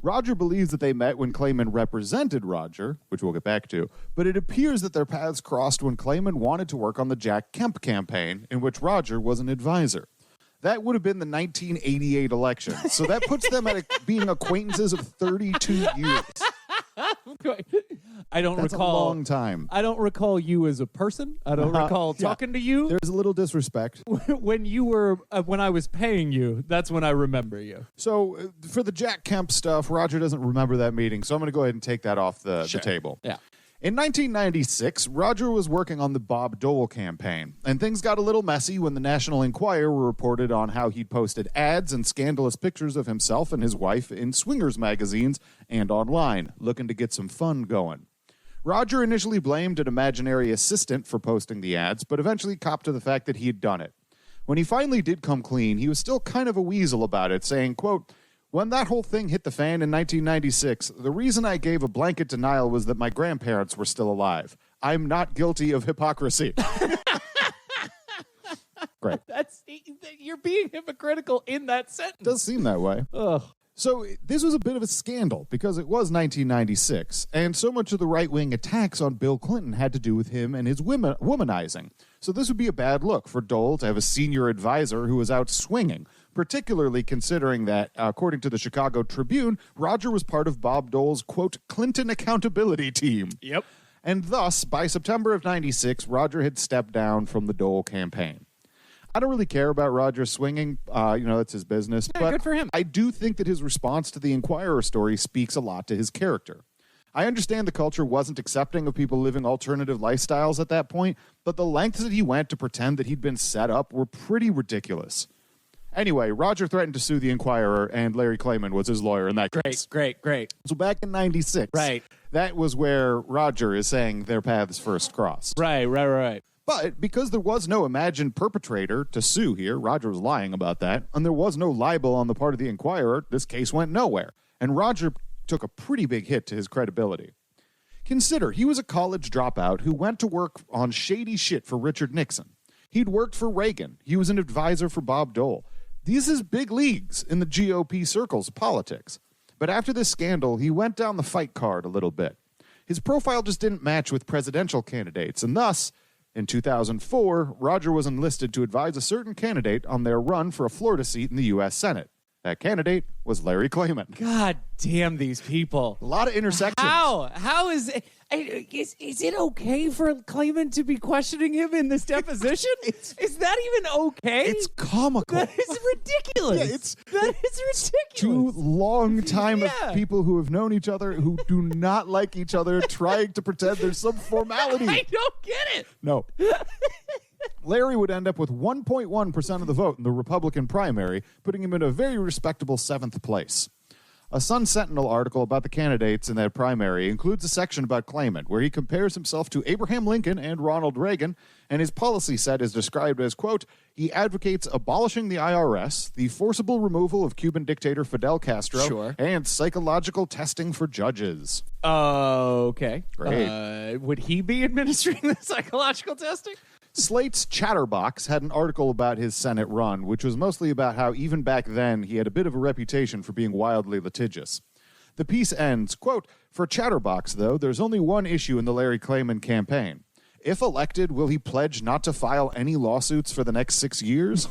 Roger believes that they met when Clayman represented Roger, which we'll get back to, but it appears that their paths crossed when Clayman wanted to work on the Jack Kemp campaign, in which Roger was an advisor. That would have been the 1988 election, so that puts them at being acquaintances of 32 years. That's a long time. I don't recall you as a person. I don't recall talking to you. There's a little disrespect. When I was paying you, that's when I remember you. So for the Jack Kemp stuff, Roger doesn't remember that meeting, so I'm going to go ahead and take that off the table. Yeah. In 1996, Roger was working on the Bob Dole campaign, and things got a little messy when the National Enquirer reported on how he'd posted ads and scandalous pictures of himself and his wife in swingers magazines and online, looking to get some fun going. Roger initially blamed an imaginary assistant for posting the ads, but eventually copped to the fact that he had done it. When he finally did come clean, he was still kind of a weasel about it, saying, quote, "When that whole thing hit the fan in 1996, the reason I gave a blanket denial was that my grandparents were still alive. I'm not guilty of hypocrisy." Great. You're being hypocritical in that sentence. It does seem that way. Ugh. So this was a bit of a scandal because it was 1996, and so much of the right-wing attacks on Bill Clinton had to do with him and his womanizing. So this would be a bad look for Dole to have a senior advisor who was out swinging, particularly considering that, according to the Chicago Tribune, Roger was part of Bob Dole's, quote, Clinton accountability team. Yep. And thus, by September of 96, Roger had stepped down from the Dole campaign. I don't really care about Roger swinging. That's his business. Yeah, but good for him. I do think that his response to the Enquirer story speaks a lot to his character. I understand the culture wasn't accepting of people living alternative lifestyles at that point, but the lengths that he went to pretend that he'd been set up were pretty ridiculous. Anyway, Roger threatened to sue the Enquirer, and Larry Clayman was his lawyer in that case. Great. So back in 96, right, that was where Roger is saying their paths first crossed. Right. But because there was no imagined perpetrator to sue here, Roger was lying about that, and there was no libel on the part of the Enquirer, this case went nowhere. And Roger took a pretty big hit to his credibility. Consider, he was a college dropout who went to work on shady shit for Richard Nixon. He'd worked for Reagan. He was an advisor for Bob Dole. These is big leagues in the GOP circles of politics. But after this scandal, he went down the fight card a little bit. His profile just didn't match with presidential candidates, and thus, in 2004, Roger was enlisted to advise a certain candidate on their run for a Florida seat in the U.S. Senate. That candidate was Larry Clayman. God damn these people. A lot of intersections. How is it? Is it okay for Clayman to be questioning him in this deposition? Is that even okay? It's comical. That is ridiculous. That is ridiculous. Two long time of people who have known each other, who do not like each other, trying to pretend there's some formality. I don't get it. No. Larry would end up with 1.1% of the vote in the Republican primary, putting him in a very respectable 7th place. A Sun Sentinel article about the candidates in that primary includes a section about Clayman, where he compares himself to Abraham Lincoln and Ronald Reagan, and his policy set is described as, quote, he advocates abolishing the IRS, the forcible removal of Cuban dictator Fidel Castro, and psychological testing for judges. Okay. Great. Would he be administering the psychological testing? Slate's Chatterbox had an article about his Senate run, which was mostly about how even back then he had a bit of a reputation for being wildly litigious. The piece ends, quote, for Chatterbox, though, there's only one issue in the Larry Clayman campaign. If elected, will he pledge not to file any lawsuits for the next 6 years?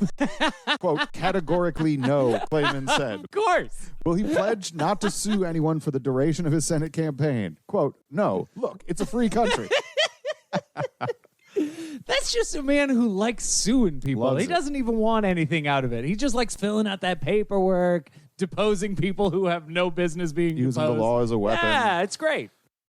Quote, categorically no, Clayman said. Of course. Will he pledge not to sue anyone for the duration of his Senate campaign? Quote, no. Look, it's a free country. That's just a man who likes suing people. He doesn't even want anything out of it. He just likes filling out that paperwork, deposing people who have no business being using deposed. the law as a weapon. Yeah, it's great.